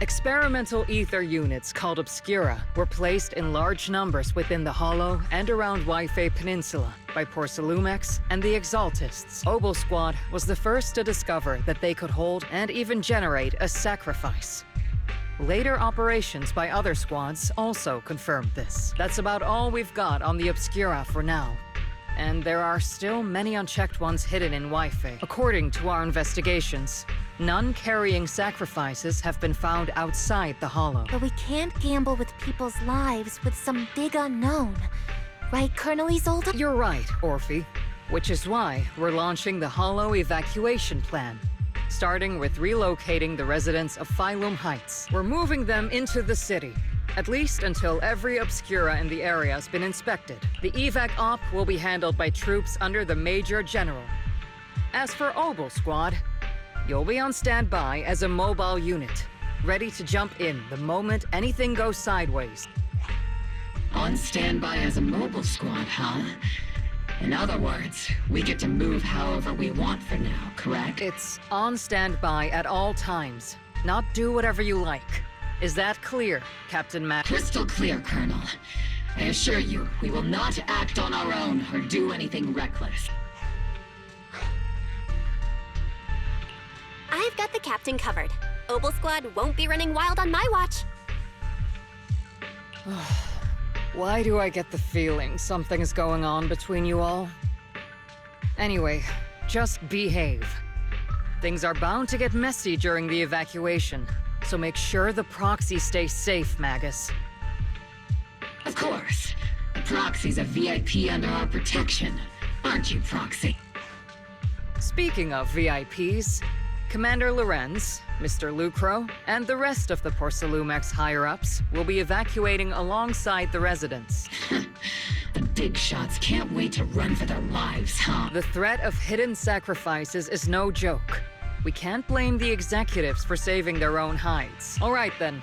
Experimental ether units called Obscura were placed in large numbers within the Hollow and around Waifei Peninsula by Porcelumex and the Exaltists. Obel Squad was the first to discover that they could hold and even generate a sacrifice. Later operations by other squads also confirmed this. That's about all we've got on the Obscura for now. And there are still many unchecked ones hidden in Waifei. According to our investigations, none carrying sacrifices have been found outside the Hollow. But we can't gamble with people's lives with some big unknown. Right, Colonel Isolde? You're right, Orphe. Which is why we're launching the Hollow evacuation plan. Starting with relocating the residents of Phylum Heights. We're moving them into the city. At least until every Obscura in the area has been inspected. The evac op will be handled by troops under the Major General. As for Obel Squad, you'll be on standby as a mobile unit, ready to jump in the moment anything goes sideways. On standby as a mobile squad, huh? In other words, we get to move however we want for now, correct? It's on standby at all times, not do whatever you like. Is that clear, Captain Matt? Crystal clear, Colonel. I assure you, we will not act on our own or do anything reckless. I've got the captain covered. Obel Squad won't be running wild on my watch. Why do I get the feeling something's going on between you all? Anyway, just behave. Things are bound to get messy during the evacuation, so make sure the proxy stays safe, Magus. Of course. The Proxy's a VIP under our protection. Aren't you, Proxy? Speaking of VIPs, Commander Lorenz, Mr. Lucro, and the rest of the Porcelumex higher-ups will be evacuating alongside the residents. The big shots can't wait to run for their lives, huh? The threat of hidden sacrifices is no joke. We can't blame the executives for saving their own hides. All right then.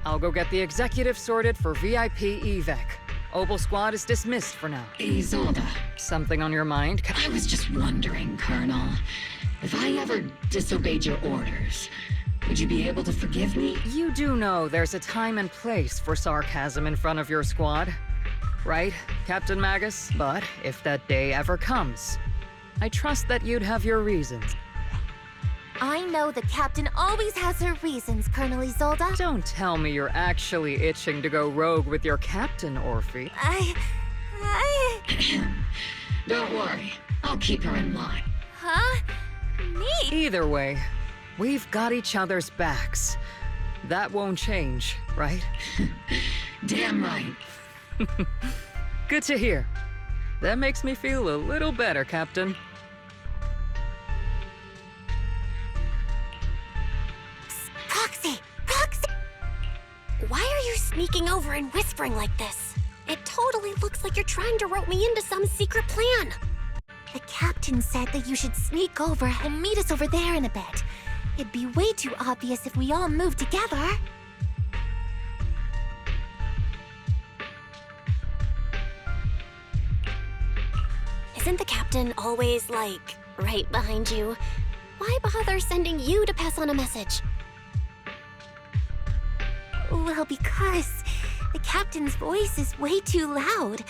I'll go get the executives sorted for VIP evac. Obel Squad is dismissed for now. Isolde, Something on your mind? I was just wondering, Colonel. If I ever disobeyed your orders, would you be able to forgive me? You do know there's a time and place for sarcasm in front of your squad, right, Captain Magus? But if that day ever comes, I trust that you'd have your reasons. I know the captain always has her reasons, Colonel Isolde. Don't tell me you're actually itching to go rogue with your captain, Orphe. Don't worry, I'll keep her in line. Huh? Me? Either way, we've got each other's backs. That won't change, right? Damn right. Good to hear. That makes me feel a little better, Captain. Proxy! Proxy! Why are you sneaking over and whispering like this? It totally looks like you're trying to rope me into some secret plan. The captain said that you should sneak over and meet us over there in a bit. It'd be way too obvious if we all moved together. Isn't the captain always, like, right behind you? Why bother sending you to pass on a message? Well, because the captain's voice is way too loud.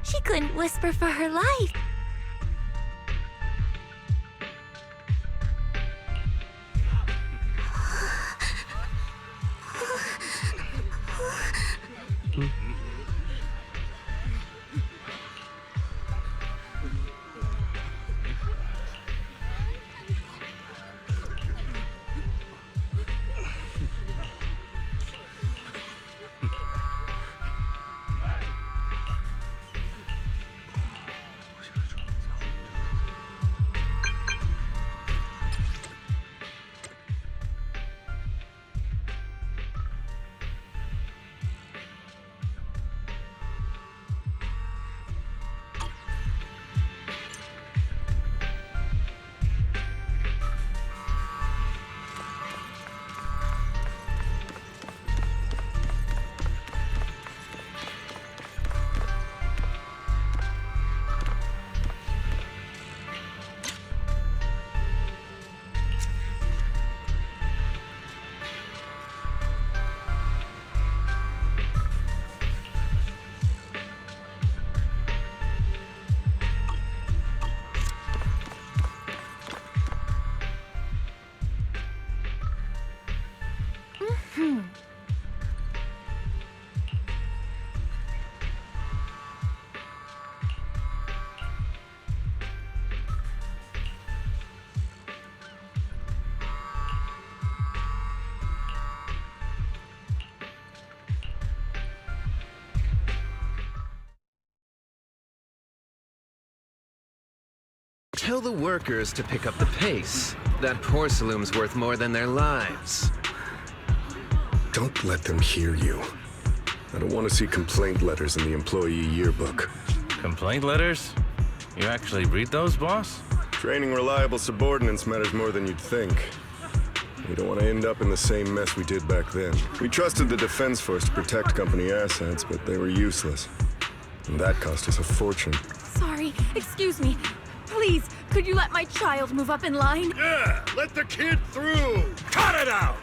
She couldn't whisper for her life. Tell the workers to pick up the pace. That porcelain's worth more than their lives. Don't let them hear you. I don't want to see complaint letters in the employee yearbook. Complaint letters? You actually read those, boss? Training reliable subordinates matters more than you'd think. We don't want to end up in the same mess we did back then. We trusted the Defense Force to protect company assets, but they were useless. And that cost us a fortune. Sorry, excuse me. Please, could you let my child move up in line? Yeah, let the kid through! Cut it out!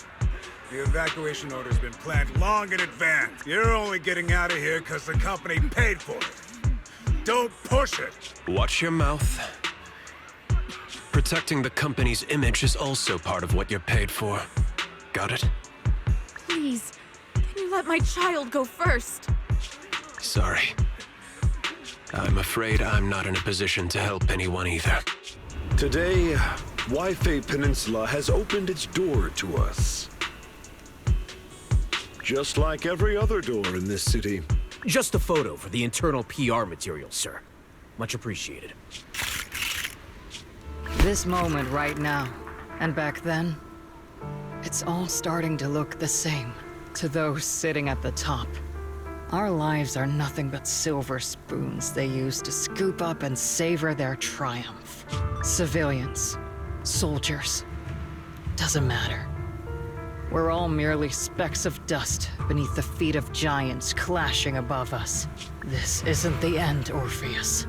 The evacuation order's been planned long in advance. You're only getting out of here because the company paid for it. Don't push it! Watch your mouth. Protecting the company's image is also part of what you're paid for. Got it? Please, can you let my child go first? Sorry. I'm afraid I'm not in a position to help anyone either. Today, Wi-Fi Peninsula has opened its door to us. Just like every other door in this city. Just a photo for the internal PR material, sir. Much appreciated. This moment right now, and back then, it's all starting to look the same to those sitting at the top. Our lives are nothing but silver spoons they use to scoop up and savor their triumph. Civilians, soldiers, doesn't matter. We're all merely specks of dust beneath the feet of giants clashing above us. This isn't the end, Orpheus.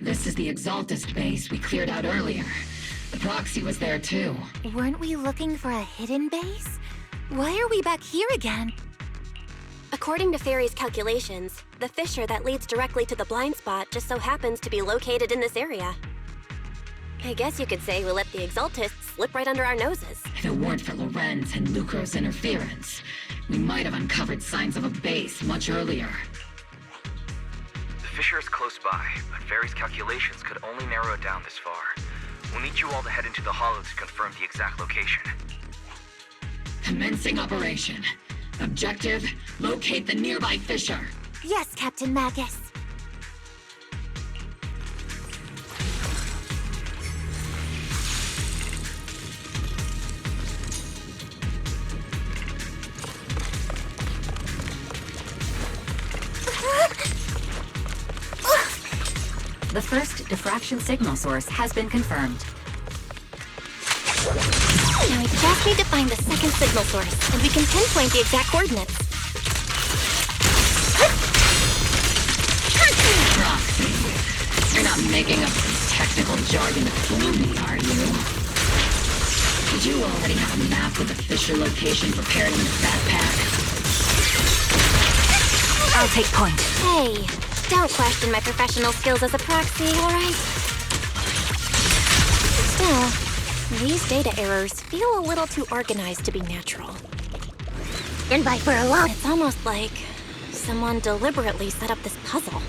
This is the Exaltist base we cleared out earlier. The proxy was there too. Weren't we looking for a hidden base? Why are we back here again? According to Fairy's calculations, the fissure that leads directly to the blind spot just so happens to be located in this area. I guess you could say we let the Exaltists slip right under our noses. If it weren't for Lorenz and Lucro's interference, we might have uncovered signs of a base much earlier. The fissure is close by, but Fairy's calculations could only narrow it down this far. We'll need you all to head into the hollow to confirm the exact location. Commencing operation. Objective, locate the nearby fissure. Yes, Captain Magus. The first diffraction signal source has been confirmed. Now we just need to find the second signal source, and we can pinpoint the exact coordinates. Roxy, you're not making up some technical jargon to fool me, are you? Did you already have a map with the fissure location prepared in the backpack? I'll take point. Hey, don't question my professional skills as a proxy, alright? Still, these data errors feel a little too organized to be natural. Invite for a long. It's almost like someone deliberately set up this puzzle.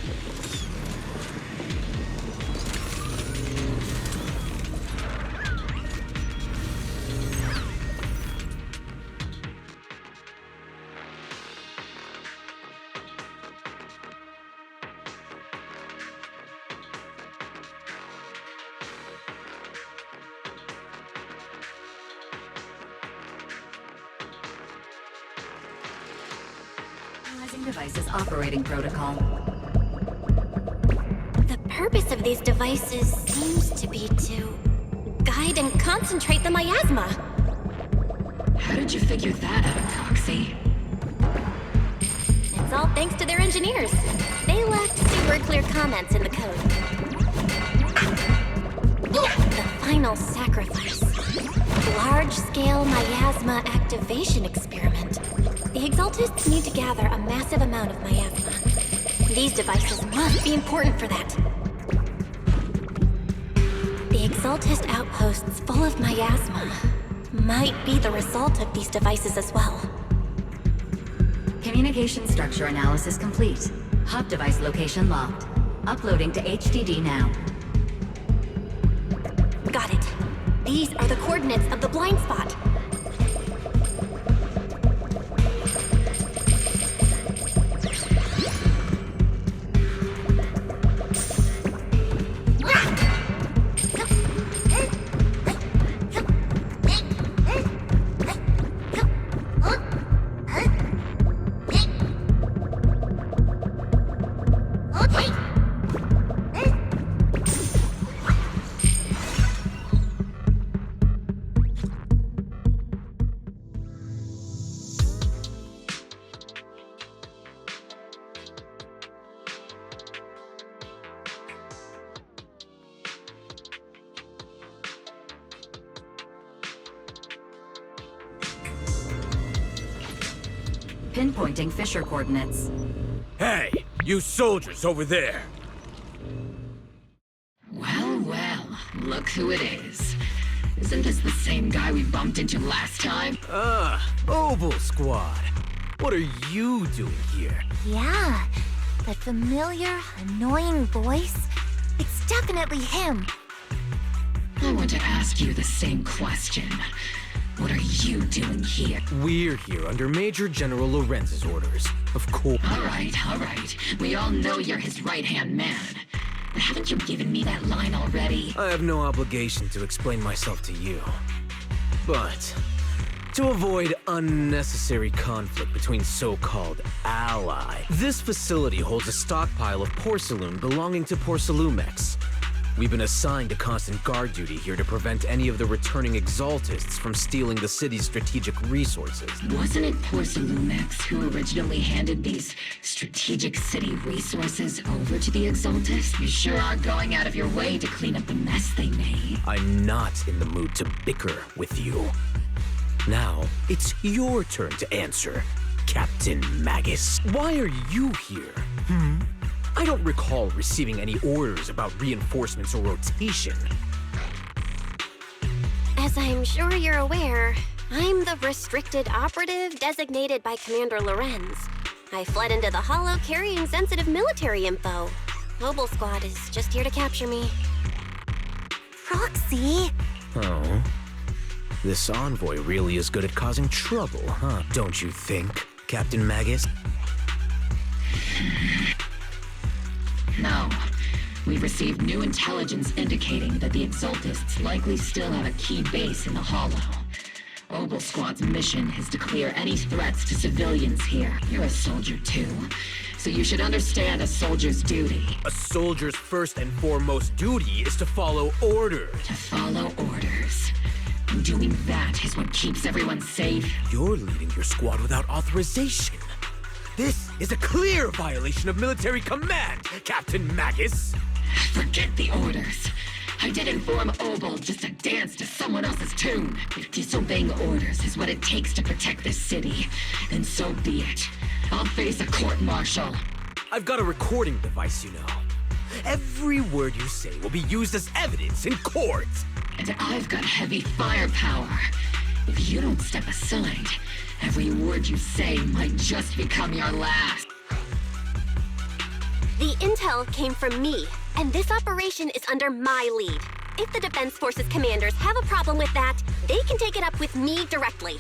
Devices operating protocol. The purpose of these devices seems to be to guide and concentrate the miasma. How did you figure that out, Proxy? It's all thanks to their engineers. They left super clear comments in the code. The final sacrifice. Large-scale miasma activation experiment. The Exaltists need to gather a massive amount of miasma. These devices must be important for that. The Exaltist outposts full of miasma might be the result of these devices as well. Communication structure analysis complete. Hub device location locked. Uploading to HDD now. Got it. These are the coordinates of the blind spot. Pinpointing Fisher coordinates. Hey, you soldiers over there! Well, well, look who it is. Isn't this the same guy we bumped into last time? Obel Squad. What are you doing here? Yeah, that familiar, annoying voice. It's definitely him. I want to ask you the same question. What are you doing here? We're here under Major General Lorenz's orders. Of course. All right. We all know you're his right-hand man. But haven't you given me that line already? I have no obligation to explain myself to you. But to avoid unnecessary conflict between so-called allies, this facility holds a stockpile of porcelain belonging to Porcelumex. We've been assigned to constant guard duty here to prevent any of the returning Exaltists from stealing the city's strategic resources. Wasn't it Porcelumex who originally handed these strategic city resources over to the Exaltists? You sure are going out of your way to clean up the mess they made. I'm not in the mood to bicker with you. Now, it's your turn to answer, Captain Magus. Why are you here? I don't recall receiving any orders about reinforcements or rotation. As I'm sure you're aware, I'm the restricted operative designated by Commander Lorenz. I fled into the Hollow carrying sensitive military info. Obel Squad is just here to capture me. Proxy? Oh. This envoy really is good at causing trouble, huh? Don't you think, Captain Magus? No. We've received new intelligence indicating that the Exaltists likely still have a key base in the Hollow. Obel Squad's mission is to clear any threats to civilians here. You're a soldier too, so you should understand a soldier's duty. A soldier's first and foremost duty is to follow orders. To follow orders. And doing that is what keeps everyone safe. You're leading your squad without authorization. This is a clear violation of military command, Captain Magus! Forget the orders. I did inform Obel just to dance to someone else's tune. If disobeying orders is what it takes to protect this city, then so be it. I'll face a court-martial. I've got a recording device, you know. Every word you say will be used as evidence in court. And I've got heavy firepower. If you don't step aside, every word you say might just become your last. The intel came from me, and this operation is under my lead. If the Defense Forces commanders have a problem with that, they can take it up with me directly.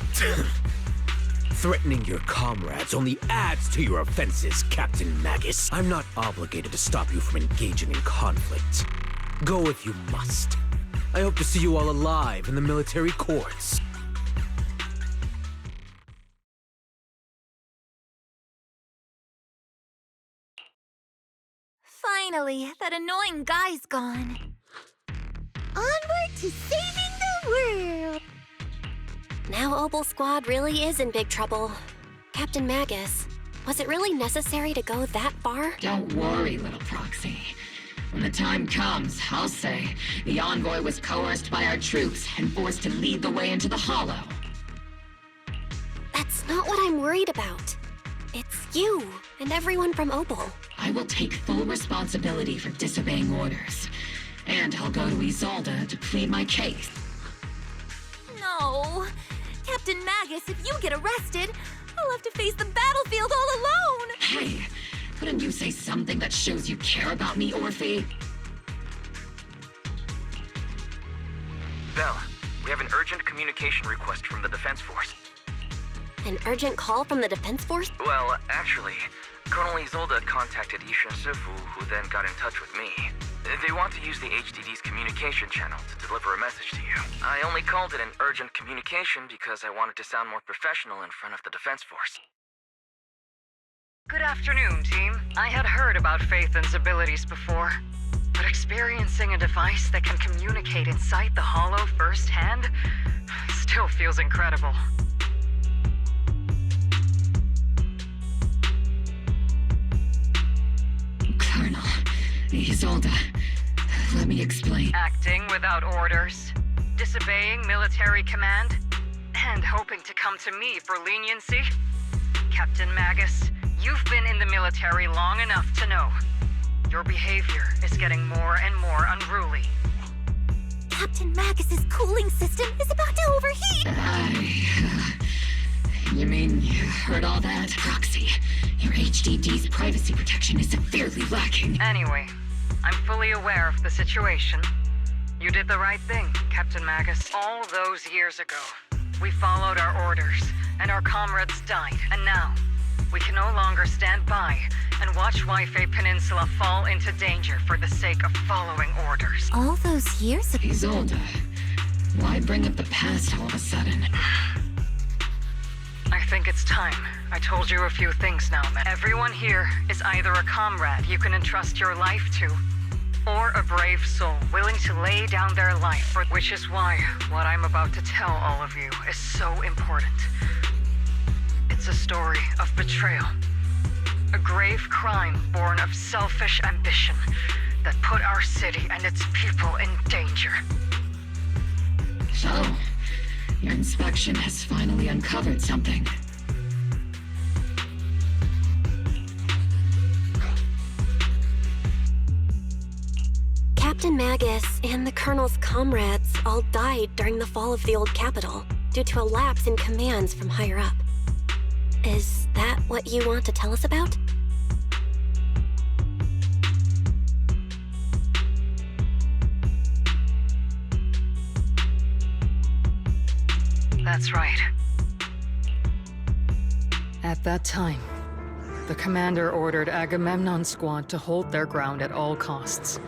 Threatening your comrades only adds to your offenses, Captain Magus. I'm not obligated to stop you from engaging in conflict. Go if you must. I hope to see you all alive in the military courts. Finally, that annoying guy's gone. Onward to saving the world! Now Obel Squad really is in big trouble. Captain Magus, was it really necessary to go that far? Don't worry, little Proxy. When the time comes, I'll say the envoy was coerced by our troops and forced to lead the way into the Hollow. That's not what I'm worried about. It's you and everyone from Obel. I will take full responsibility for disobeying orders. And I'll go to Isolde to plead my case. No. Captain Magus, if you get arrested, I'll have to face the battlefield all alone. Hey, Couldn't you say something that shows you care about me, Orphe? Belle, we have an urgent communication request from the Defense Force. An urgent call from the Defense Force? Well, actually, Colonel Isolde contacted Isha Sifu, who then got in touch with me. They want to use the HDD's communication channel to deliver a message to you. I only called it an urgent communication because I wanted to sound more professional in front of the Defense Force. Good afternoon, team. I had heard about Phaethon's abilities before, but experiencing a device that can communicate inside the Hollow firsthand still feels incredible. Colonel Isolde, let me explain. Acting without orders, disobeying military command, and hoping to come to me for leniency? Captain Magus, you've been in the military long enough to know. Your behavior is getting more and more unruly. Captain Magus's cooling system is about to overheat! You mean you heard all that? Proxy, your HDD's privacy protection is severely lacking. Anyway, I'm fully aware of the situation. You did the right thing, Captain Magus. All those years ago, we followed our orders, and our comrades died. And now, we can no longer stand by and watch Wi-Fi Peninsula fall into danger for the sake of following orders. All those years ago? Isolde, why bring up the past all of a sudden? I think it's time. I told you a few things now, man. Everyone here is either a comrade you can entrust your life to, or a brave soul willing to lay down their life for, which is why what I'm about to tell all of you is so important. It's a story of betrayal. A grave crime born of selfish ambition that put our city and its people in danger. So, your inspection has finally uncovered something. Captain Magus and the Colonel's comrades all died during the fall of the old capital due to a lapse in commands from higher up. Is that what you want to tell us about? That's right. At that time, the commander ordered Agamemnon's squad to hold their ground at all costs,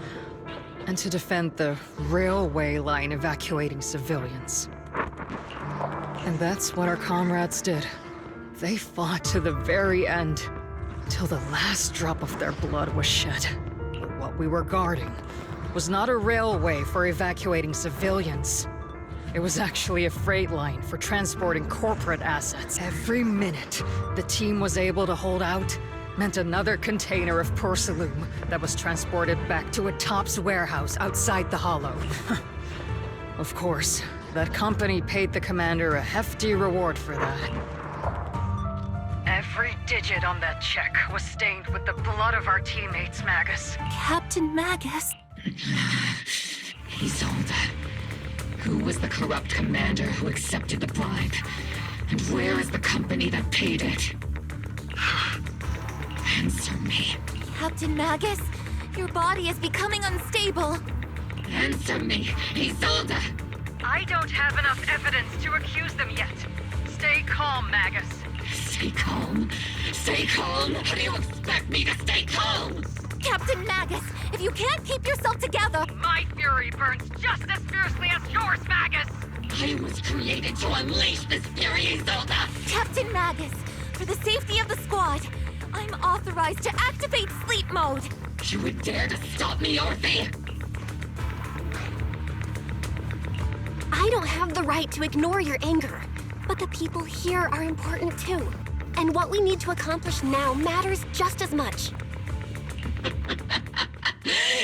and to defend the railway line evacuating civilians. And that's what our comrades did. They fought to the very end, till the last drop of their blood was shed. But what we were guarding was not a railway for evacuating civilians. It was actually a freight line for transporting corporate assets. Every minute the team was able to hold out meant another container of porcelain that was transported back to a Topps warehouse outside the Hollow. Of course, that company paid the commander a hefty reward for that. Every digit on that check was stained with the blood of our teammates, Magus. Captain Magus? Isolde. Who was the corrupt commander who accepted the bribe? And where is the company that paid it? Answer me. Captain Magus, your body is becoming unstable. Answer me, Isolde! I don't have enough evidence to accuse them yet. Stay calm, Magus. Stay calm? Stay calm? How do you expect me to stay calm? Captain Magus, if you can't keep yourself together... My fury burns just as fiercely as yours, Magus! I was created to unleash this fury, Isolde! Captain Magus, for the safety of the squad, I'm authorized to activate sleep mode. You would dare to stop me, Orphe? I don't have the right to ignore your anger, but the people here are important too. And what we need to accomplish now matters just as much.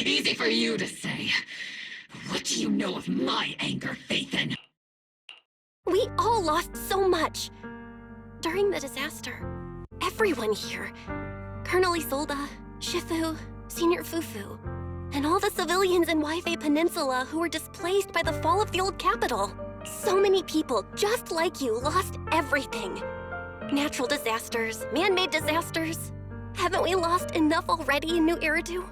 Easy for you to say. What do you know of my anger, Phaethon? We all lost so much. During the disaster, everyone here, Colonel Isolde, Shifu, Senior Fufu, and all the civilians in Wi-Fi Peninsula who were displaced by the fall of the old capital. So many people, just like you, lost everything. Natural disasters, man-made disasters. Haven't we lost enough already in New Eridu?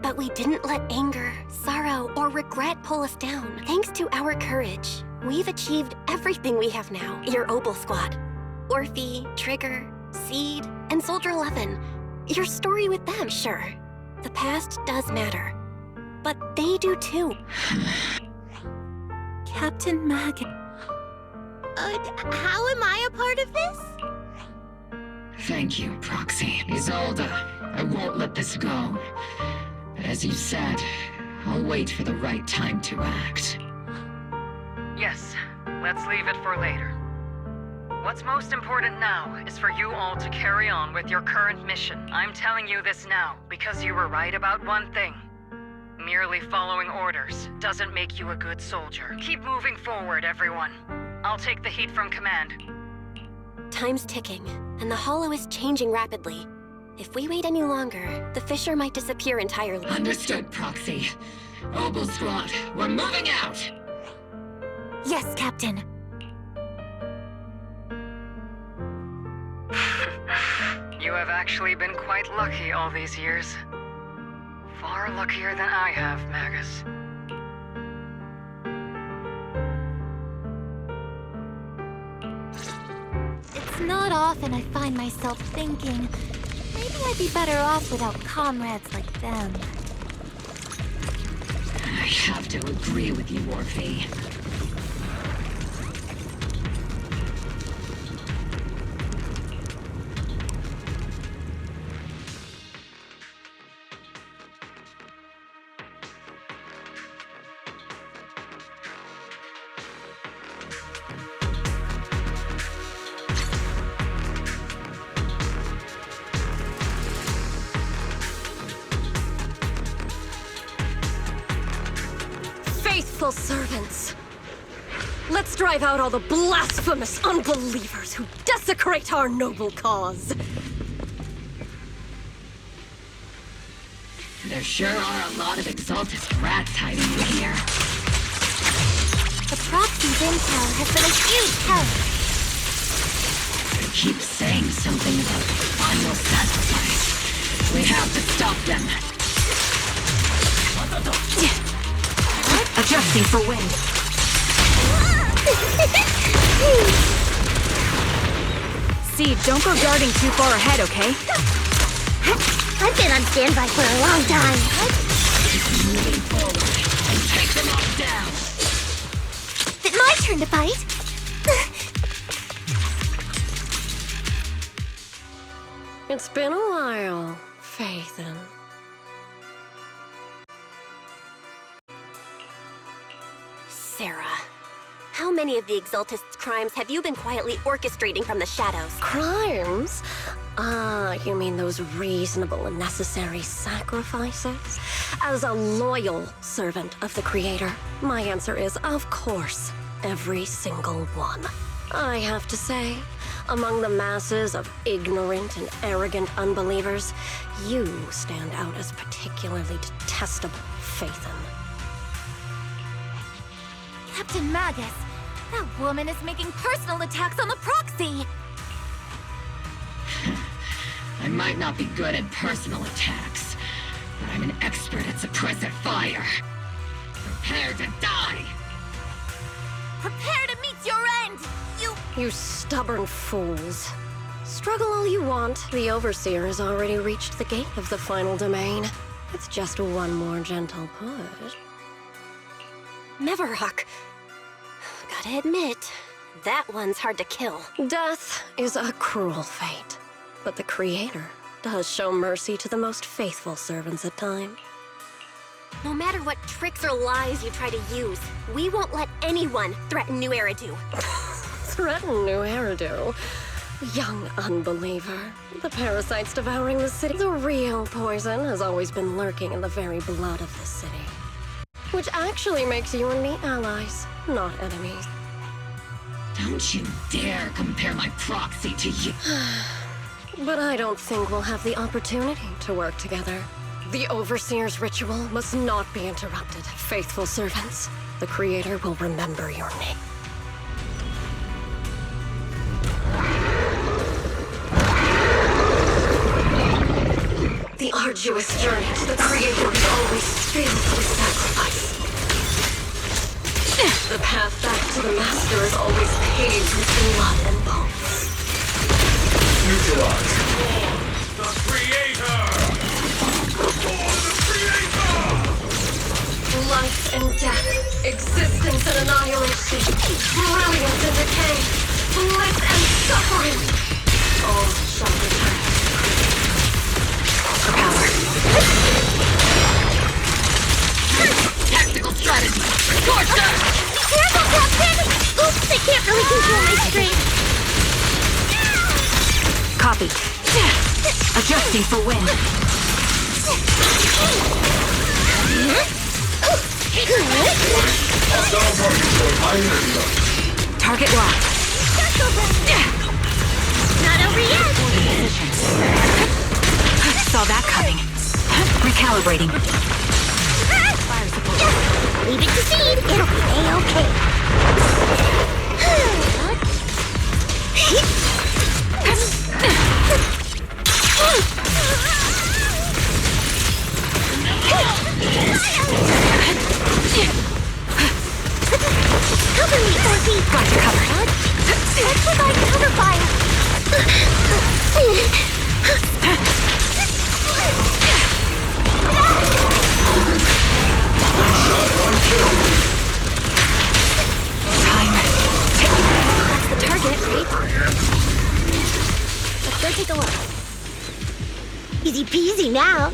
But we didn't let anger, sorrow, or regret pull us down. Thanks to our courage, we've achieved everything we have now. Your Obel Squad, Orphe, Trigger, Seed, and Soldier 11. Your story with them, sure. The past does matter. But they do too. Captain Mag... how am I a part of this? Thank you, Proxy. Isolde, I won't let this go. But as you said, I'll wait for the right time to act. Yes, let's leave it for later. What's most important now is for you all to carry on with your current mission. I'm telling you this now because you were right about one thing. Merely following orders doesn't make you a good soldier. Keep moving forward, everyone. I'll take the heat from command. Time's ticking, and the Hollow is changing rapidly. If we wait any longer, the fissure might disappear entirely. Understood, Proxy. Obel Squad, we're moving out! Yes, Captain. You have actually been quite lucky all these years. Far luckier than I have, Magus. It's not often I find myself thinking, maybe I'd be better off without comrades like them. I have to agree with you, Orphe. Faithful servants. Let's drive out all the blasphemous unbelievers who desecrate our noble cause. There sure are a lot of Exaltist rats hiding in here. The Proxy's intel has been a huge help. They keep saying something about final sacrifice. We have to stop them. Adjusting for wind. Seed, don't go darting too far ahead, okay? I've been on standby for a long time. Moving forward and take them all down. Is it my turn to fight? It's been a while, Phaethon. Sarah, how many of the Exaltists' crimes have you been quietly orchestrating from the shadows? Crimes? Ah, you mean those reasonable and necessary sacrifices? As a loyal servant of the Creator, my answer is, of course, every single one. I have to say, among the masses of ignorant and arrogant unbelievers, you stand out as particularly detestable, Phaethon. Captain Magus, that woman is making personal attacks on the Proxy! I might not be good at personal attacks, but I'm an expert at suppressive fire. Prepare to die! Prepare to meet your end! You stubborn fools. Struggle all you want. The Overseer has already reached the gate of the final domain. It's just one more gentle push. Neverrock. Gotta admit, that one's hard to kill. Death is a cruel fate, but the Creator does show mercy to the most faithful servants at times. No matter what tricks or lies you try to use, we won't let anyone threaten New Eridu. Threaten New Eridu? Young unbeliever. The parasites devouring the city. The real poison has always been lurking in the very blood of the city. Which actually makes you and me allies, not enemies. Don't you dare compare my Proxy to you. But I don't think we'll have the opportunity to work together. The Overseer's ritual must not be interrupted, faithful servants. The Creator will remember your name. The arduous journey to the Creator is always filled with sacrifice. The path back to the Master is always paved with blood and bones. Neutralize. The Creator! For the Creator! Life and death, existence and annihilation, brilliance and decay, bliss and suffering, all shall return. For power. Tactical strategy! Torture! Careful, Captain! Oops, I can't really control my strength. Copy. Adjusting for wind. Target locked. Not over yet! Saw that coming. Recalibrating. Leave it to Seed. It'll be A-okay. Cover me, Orphe! Got you covered. Let's provide cover fire! That's the target, right? Let's go take a look. Easy peasy now.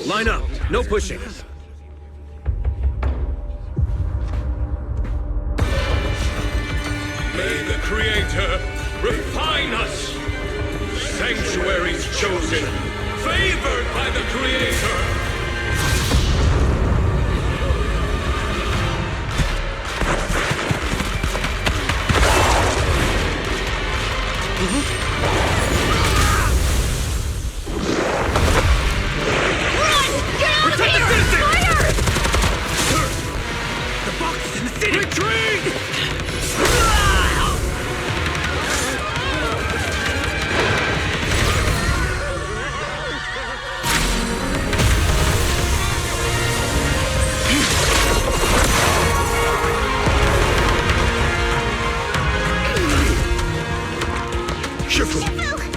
Line up. No pushing. May the Creator refine us! Sanctuaries chosen, favored by the Creator!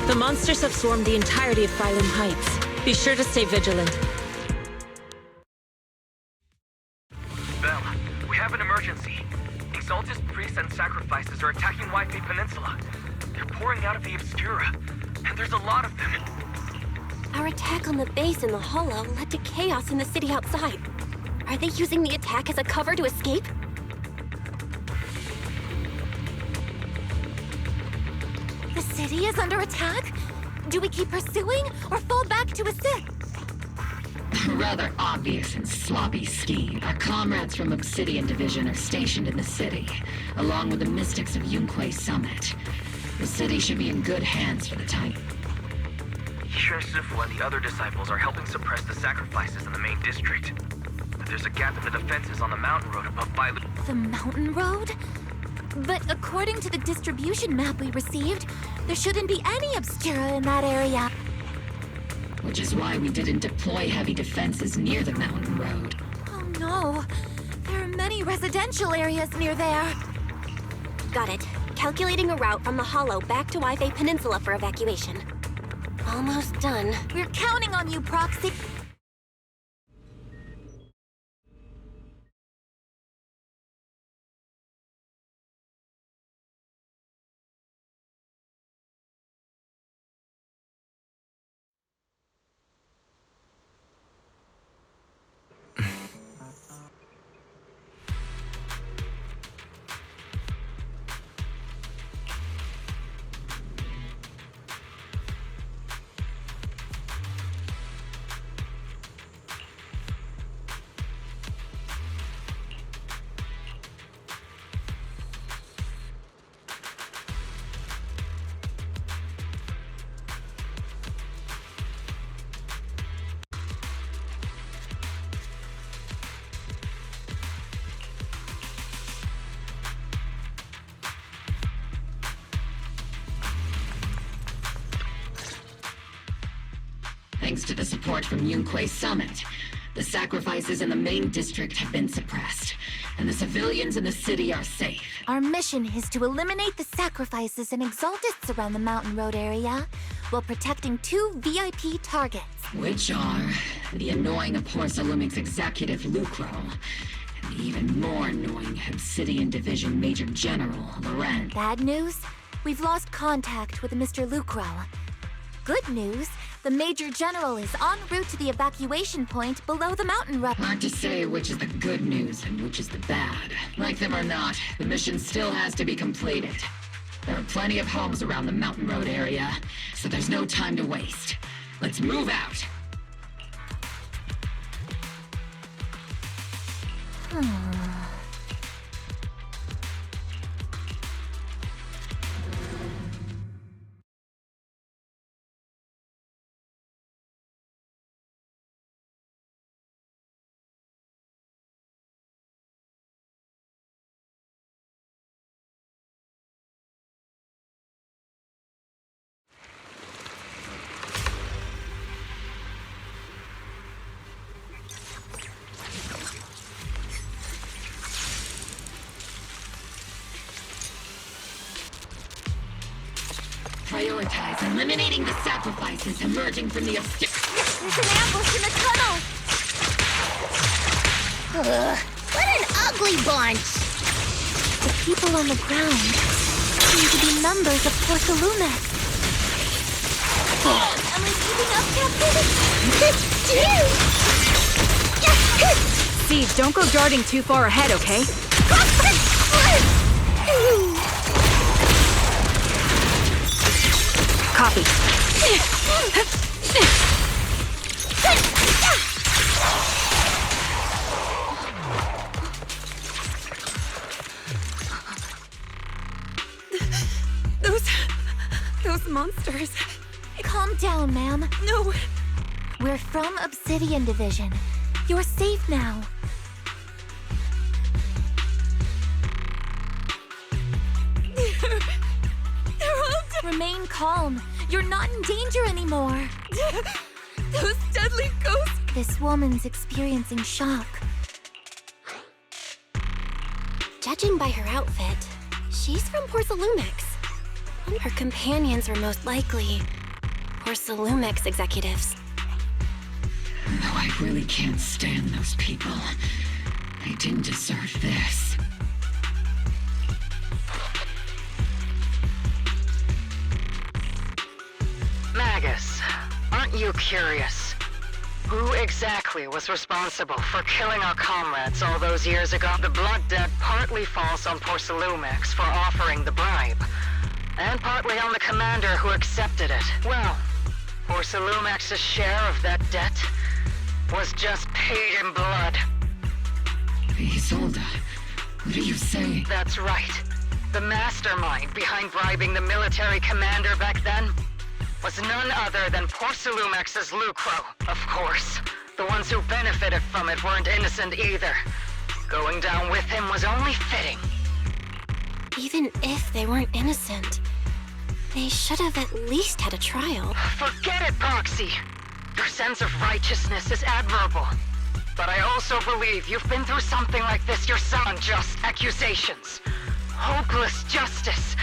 The monsters have swarmed the entirety of Phylum Heights. Be sure to stay vigilant. Bell, we have an emergency. Exalted priests and sacrifices are attacking Wi-Fi Peninsula. They're pouring out of the Obscura, and there's a lot of them. Our attack on the base in the Hollow led to chaos in the city outside. Are they using the attack as a cover to escape? The city is under attack? Do we keep pursuing or fall back to assist? Rather obvious and sloppy scheme. Our comrades from Obsidian Division are stationed in the city, along with the mystics of Yunque Summit. The city should be in good hands for the time. Yishun Sifu and the other disciples are helping suppress the sacrifices in the main district. There's a gap in the defenses on the mountain road above Phylum. The mountain road? But according to the distribution map we received, there shouldn't be any Obscura in that area. Which is why we didn't deploy heavy defenses near the mountain road. Oh no, there are many residential areas near there. Got it. Calculating a route from the Hollow back to Wi-Fi Peninsula for evacuation. Almost done. We're counting on you, Proxy. Thanks to the support from Yunquei Summit, the sacrifices in the main district have been suppressed, and the civilians in the city are safe. Our mission is to eliminate the sacrifices and exaltists around the Mountain Road area while protecting 2 VIP targets. Which are the annoying Porcelumix executive Lucro, and the even more annoying Obsidian Division Major General Loren. Bad news? We've lost contact with Mr. Lucro. Good news? The Major General is en route to the evacuation point below the mountain road. Hard to say which is the good news and which is the bad. Like them or not, the mission still has to be completed. There are plenty of homes around the Mountain Road area, so there's no time to waste. Let's move out! Prioritize eliminating the sacrifices emerging from the There's an ambush in the tunnel! What an ugly bunch! The people on the ground seem to be members of Porcelumix. Am I keeping up, Captain? Siege, don't go darting too far ahead, okay? Copy. Those monsters. Calm down, ma'am. No. We're from Obsidian Division. You're safe now. Remain calm. You're not in danger anymore. Those deadly ghosts. This woman's experiencing shock. Judging by her outfit, she's from Porcelumix. Her companions were most likely Porcelumix executives. Though I really can't stand those people, they didn't deserve this. Magus, aren't you curious? Who exactly was responsible for killing our comrades all those years ago? The blood debt partly falls on Porcelumix for offering the bribe, and partly on the commander who accepted it. Well, Porcelumix's share of that debt was just paid in blood. Isolde, what are you saying? That's right. The mastermind behind bribing the military commander back then was none other than Porcelumix's Lucro. Of course, the ones who benefited from it weren't innocent either. Going down with him was only fitting. Even if they weren't innocent, they should have at least had a trial. Forget it, Proxy. Your sense of righteousness is admirable. But I also believe you've been through something like this yourself. Unjust accusations, hopeless justice,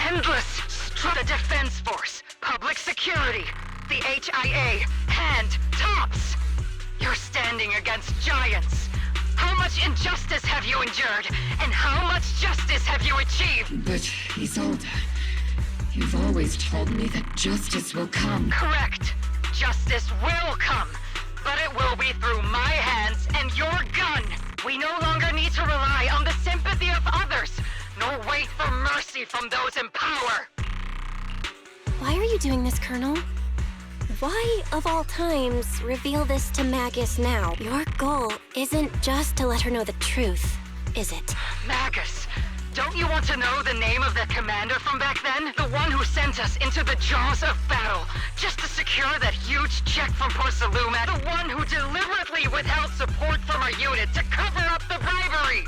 endless the Defense Force, Public Security, the HIA, and TOPS. You're standing against giants. How much injustice have you endured, and how much justice have you achieved? But, Isolde, you've always told me that justice will come. Correct. Justice will come, but it will be through my hands and your gun. We no longer need to rely on the sympathy of others, nor wait for mercy from those in power. Why are you doing this, Colonel? Why, of all times, reveal this to Magus now? Your goal isn't just to let her know the truth, is it? Magus, don't you want to know the name of that commander from back then? The one who sent us into the jaws of battle, just to secure that huge check from Porcelumix. The one who deliberately withheld support from our unit to cover up the bribery.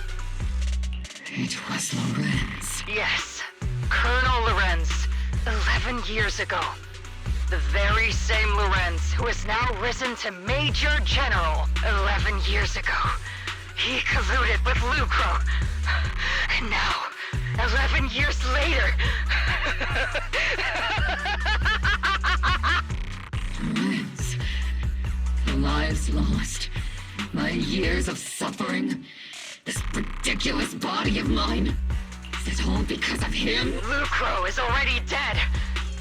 It was Lorenz. Yes, Colonel Lorenz, 11 years ago. The very same Lorenz who has now risen to Major General 11 years ago. He colluded with Lucro. And now, 11 years later... Lorenz. The lives lost. My years of suffering. This ridiculous body of mine. Is it all because of him? Lucro is already dead.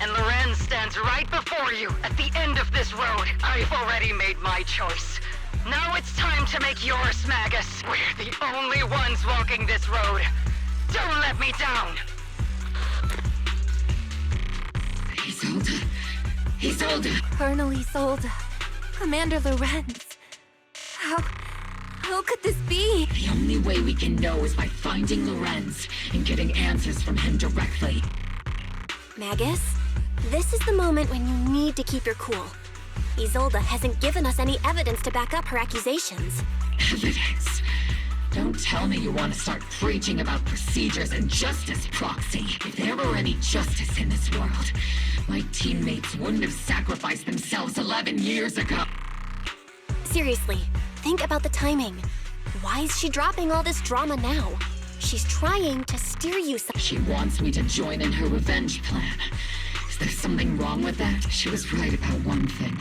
And Lorenz stands right before you at the end of this road. I've already made my choice. Now it's time to make yours, Magus. We're the only ones walking this road. Don't let me down. Isolde. Isolde. Colonel Isolde. Commander Lorenz. How could this be? The only way we can know is by finding Lorenz and getting answers from him directly. Magus, this is the moment when you need to keep your cool. Isolde hasn't given us any evidence to back up her accusations. Evidence? Don't tell me you want to start preaching about procedures and justice, Proxy. If there were any justice in this world, my teammates wouldn't have sacrificed themselves 11 years ago. Seriously, think about the timing. Why is she dropping all this drama now? She's trying to steer you She wants me to join in her revenge plan. Is there something wrong with that? She was right about one thing.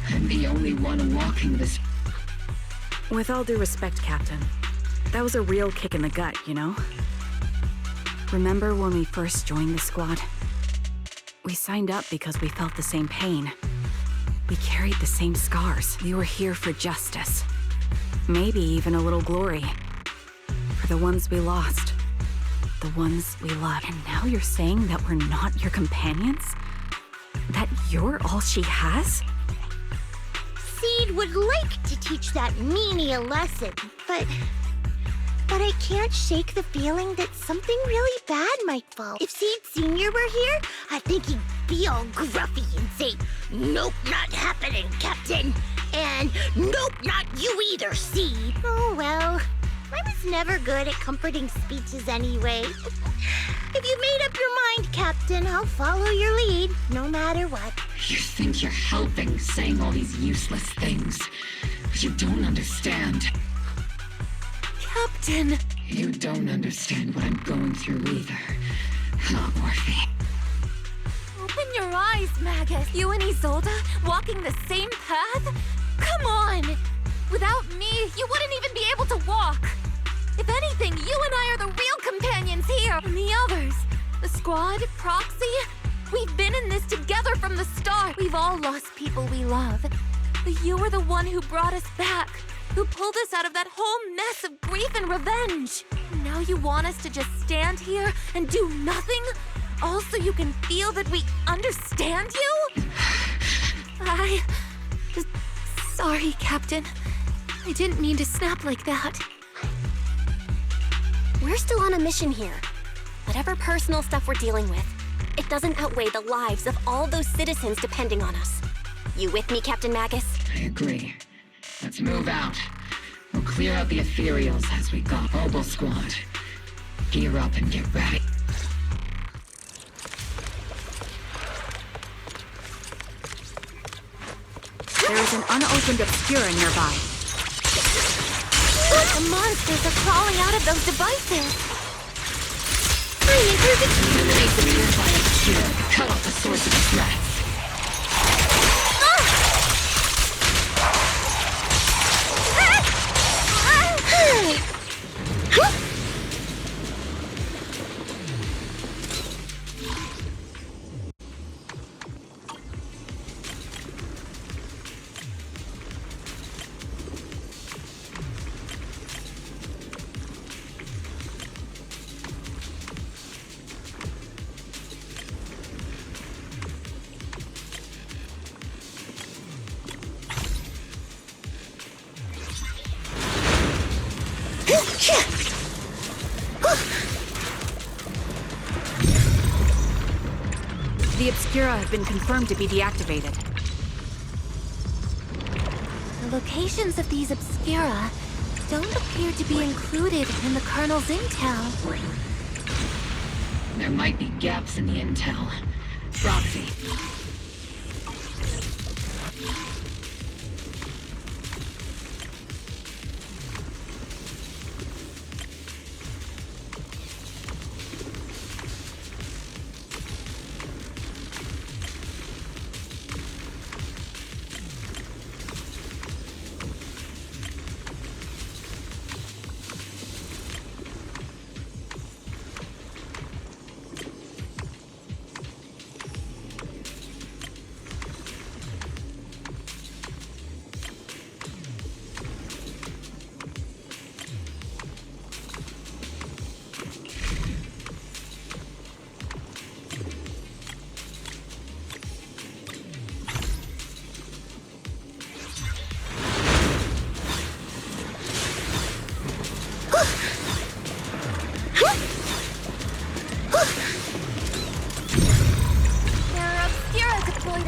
I'm the only one walking this... With all due respect, Captain, that was a real kick in the gut, you know? Remember when we first joined the squad? We signed up because we felt the same pain. We carried the same scars. We were here for justice. Maybe even a little glory. For the ones we lost. The ones we loved. And now you're saying that we're not your companions? That you're all she has? Seed would like to teach that meanie a lesson, but I can't shake the feeling that something really bad might fall. If Seed Sr. were here, I think he'd be all gruffy and say, "Nope, not happening, Captain." And "Nope, not you either, Seed." Oh well, I was never good at comforting speeches anyway. If you've made up your mind, Captain, I'll follow your lead, no matter what. You think you're helping, saying all these useless things. But you don't understand. Captain! You don't understand what I'm going through either. Huh, Morphe? Open your eyes, Magus. You and Isolde walking the same path? Come on! Without me, you wouldn't even be able to walk. If anything, you and I are the real companions here. And the others, the squad, Proxy, we've been in this together from the start. We've all lost people we love. But you were the one who brought us back, who pulled us out of that whole mess of grief and revenge. And now you want us to just stand here and do nothing? All so you can feel that we understand you? Sorry, Captain. I didn't mean to snap like that. We're still on a mission here. Whatever personal stuff we're dealing with, it doesn't outweigh the lives of all those citizens depending on us. You with me, Captain Magus? I agree. Let's move out. We'll clear out the ethereals as we go. Obel Squad, gear up and get ready. There is an unopened Obscura nearby. The monsters are crawling out of those devices! Eliminate the nearby Obscura. Cut off the source of the threats. The Obscura have been confirmed to be deactivated. The locations of these Obscura don't appear to be included in the Colonel's intel. There might be gaps in the intel. Proxy,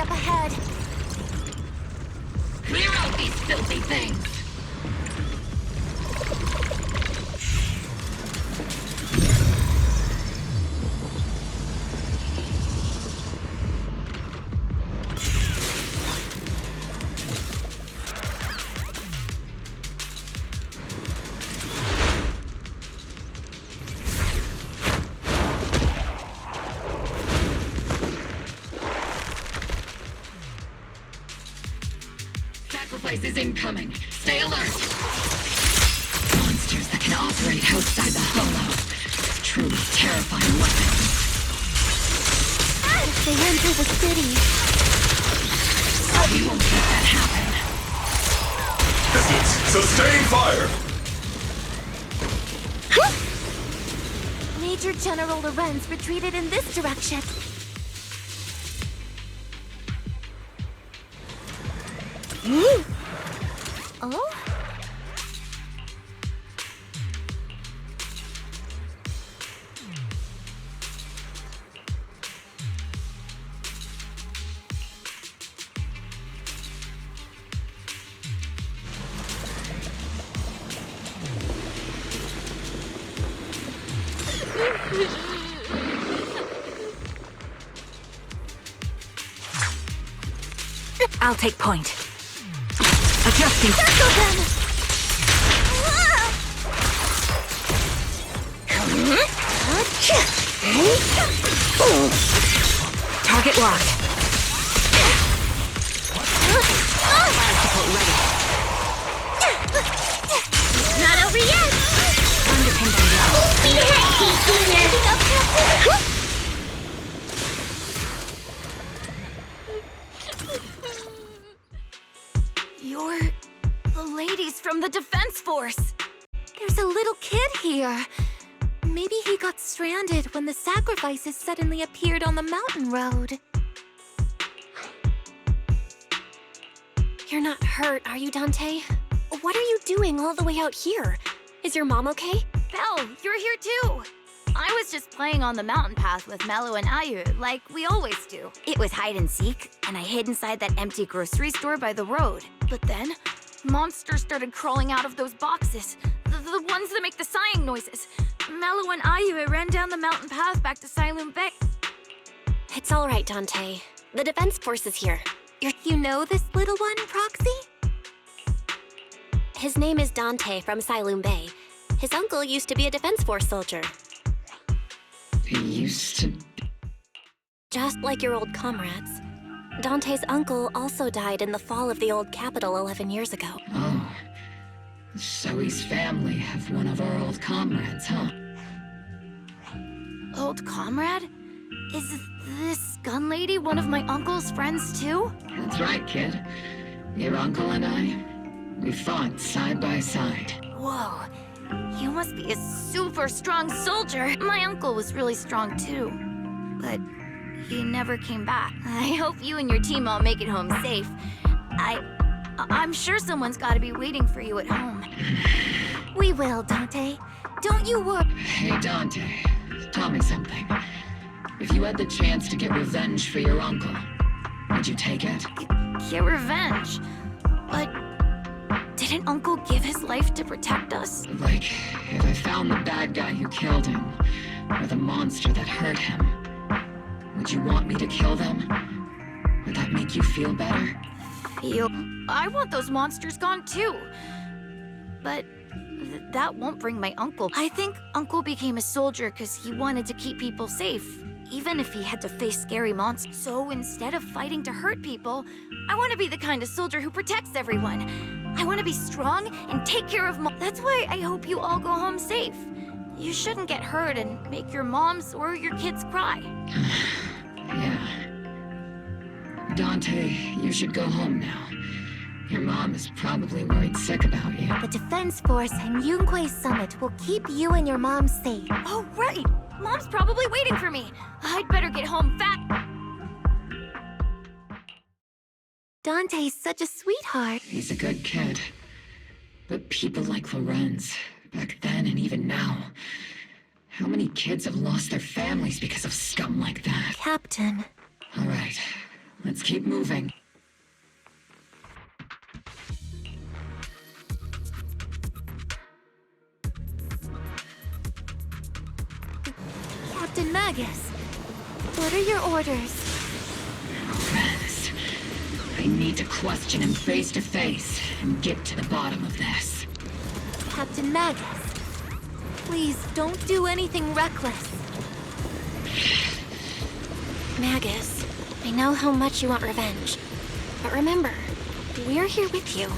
up ahead. Clear out these filthy things! Sacrifices incoming. Stay alert. Monsters that can operate outside the hollow. Truly terrifying weapons. If they enter the city... We won't let that happen. Sustain fire! Major General Lorenz retreated in this direction. Oh? I'll take point. Adjusting. Circle them! Target locked. Fire support ready. Not over yet! Underpinned by love. We had Standing up, Captain! You're the ladies from the Defense Force. There's a little kid here. Maybe he got stranded when the sacrifices suddenly appeared on the mountain road. You're not hurt, are you, Dante? What are you doing all the way out here? Is your mom okay? Belle, you're here too. I was just playing on the mountain path with Mello and Ayu, like we always do. It was hide and seek, and I hid inside that empty grocery store by the road. But then, monsters started crawling out of those boxes. The ones that make the sighing noises. Mello and Ayu ran down the mountain path back to Silent Bay. It's all right, Dante. The Defense Force is here. You know this little one, Proxy? His name is Dante from Silent Bay. His uncle used to be a Defense Force soldier. He used to... Just like your old comrades. Dante's uncle also died in the fall of the old capital 11 years ago. Oh. So his family have one of our old comrades, huh? Old comrade? Is this gun lady one of my uncle's friends too? That's right, kid. Your uncle and I, we fought side by side. Whoa. You must be a super strong soldier. My uncle was really strong too. But he never came back. I hope you and your team all make it home safe. I'm sure someone's gotta be waiting for you at home. We will, Dante. Don't you worry. Hey, Dante. Tell me something. If you had the chance to get revenge for your uncle, would you take it? Get revenge? But didn't Uncle give his life to protect us? Like, if I found the bad guy who killed him, or the monster that hurt him, would you want me to kill them? Would that make you feel better? I want those monsters gone too. But that won't bring my uncle. I think Uncle became a soldier because he wanted to keep people safe, even if he had to face scary monsters. So instead of fighting to hurt people, I want to be the kind of soldier who protects everyone. I want to be strong and take care of That's why I hope you all go home safe. You shouldn't get hurt and make your moms or your kids cry. Yeah. Dante, you should go home now. Your mom is probably worried sick about you. The Defense Force and Yunque Summit will keep you and your mom safe. Oh, right! Mom's probably waiting for me. I'd better get home fast. Dante's such a sweetheart. He's a good kid. But people like Lorenz, back then and even now, how many kids have lost their families because of scum like that? Captain. All right, Let's keep moving. Captain Magus, what are your orders? Rez, I need to question him face to face and get to the bottom of this. Captain Magus, please don't do anything reckless. Magus, I know how much you want revenge. But remember, we're here with you.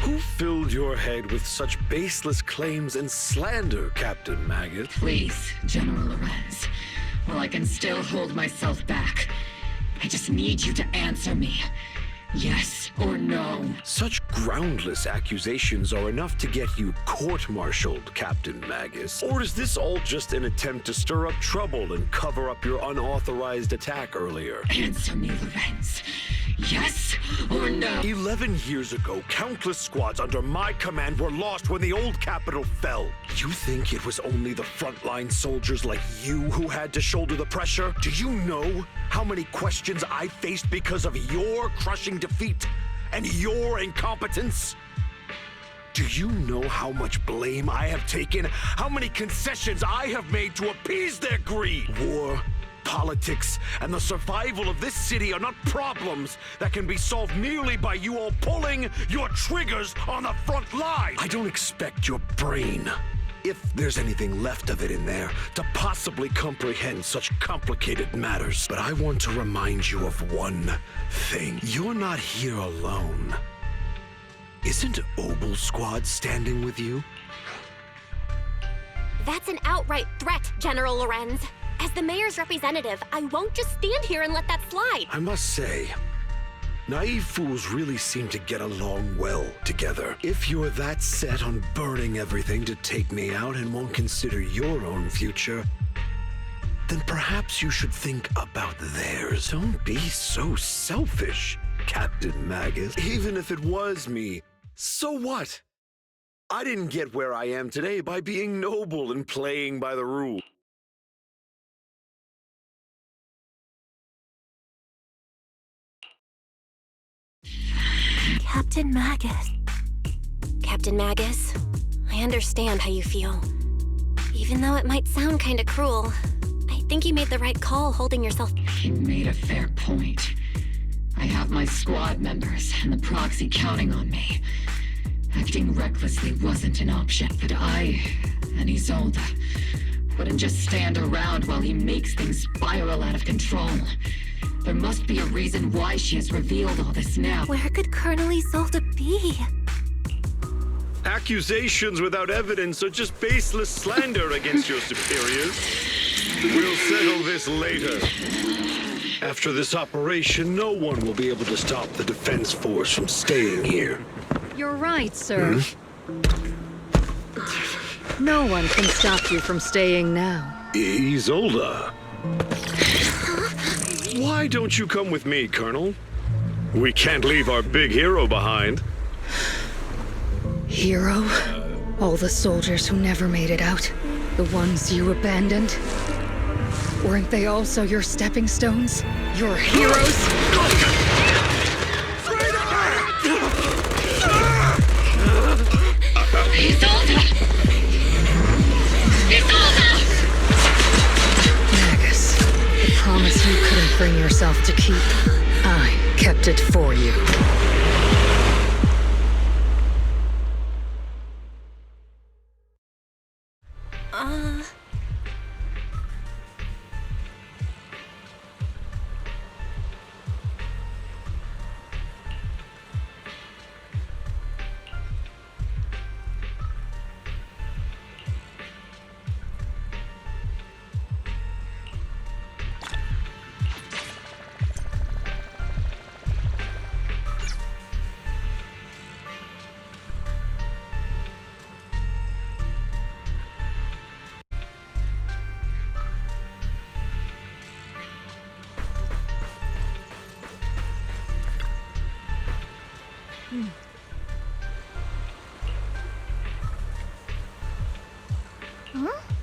Who filled your head with such baseless claims and slander, Captain Magus? Please, General Lorenz. While I can still hold myself back, I just need you to answer me. Yes or no? Such groundless accusations are enough to get you court-martialed, Captain Magus. Or is this all just an attempt to stir up trouble and cover up your unauthorized attack earlier? Answer me, Lorenz. Yes or no? 11 years ago, countless squads under my command were lost when the old capital fell. You think it was only the frontline soldiers like you who had to shoulder the pressure? Do you know how many questions I faced because of your crushing defeat and your incompetence? Do you know how much blame I have taken? How many concessions I have made to appease their greed? War, politics, and the survival of this city are not problems that can be solved merely by you all pulling your triggers on the front line. I don't expect your brain, if there's anything left of it in there, to possibly comprehend such complicated matters. But I want to remind you of one thing. You're not here alone. Isn't Obel Squad standing with you? That's an outright threat, General Lorenz. As the mayor's representative, I won't just stand here and let that slide. I must say, naive fools really seem to get along well together. If you're that set on burning everything to take me out and won't consider your own future, then perhaps you should think about theirs. Don't be so selfish, Captain Magus. Even if it was me, so what? I didn't get where I am today by being noble and playing by the rules. Captain Magus. Captain Magus, I understand how you feel. Even though it might sound kinda cruel, I think you made the right call holding yourself. You made a fair point. I have my squad members and the proxy counting on me. Acting recklessly wasn't an option, but I and Isolde wouldn't just stand around while he makes things spiral out of control. There must be a reason why she has revealed all this now. Where could Colonel Isolde be? Accusations without evidence are just baseless slander against your superiors. We'll settle this later. After this operation, no one will be able to stop the defense force from staying here. You're right, sir. No one can stop you from staying now. Isolde. Why don't you come with me, Colonel? We can't leave our big hero behind. Hero? All the soldiers who never made it out? The ones you abandoned? Weren't they also your stepping stones? Your heroes? Isolde! Isolde! Magus, the promise you couldn't bring yourself to keep. I kept it for you. Huh?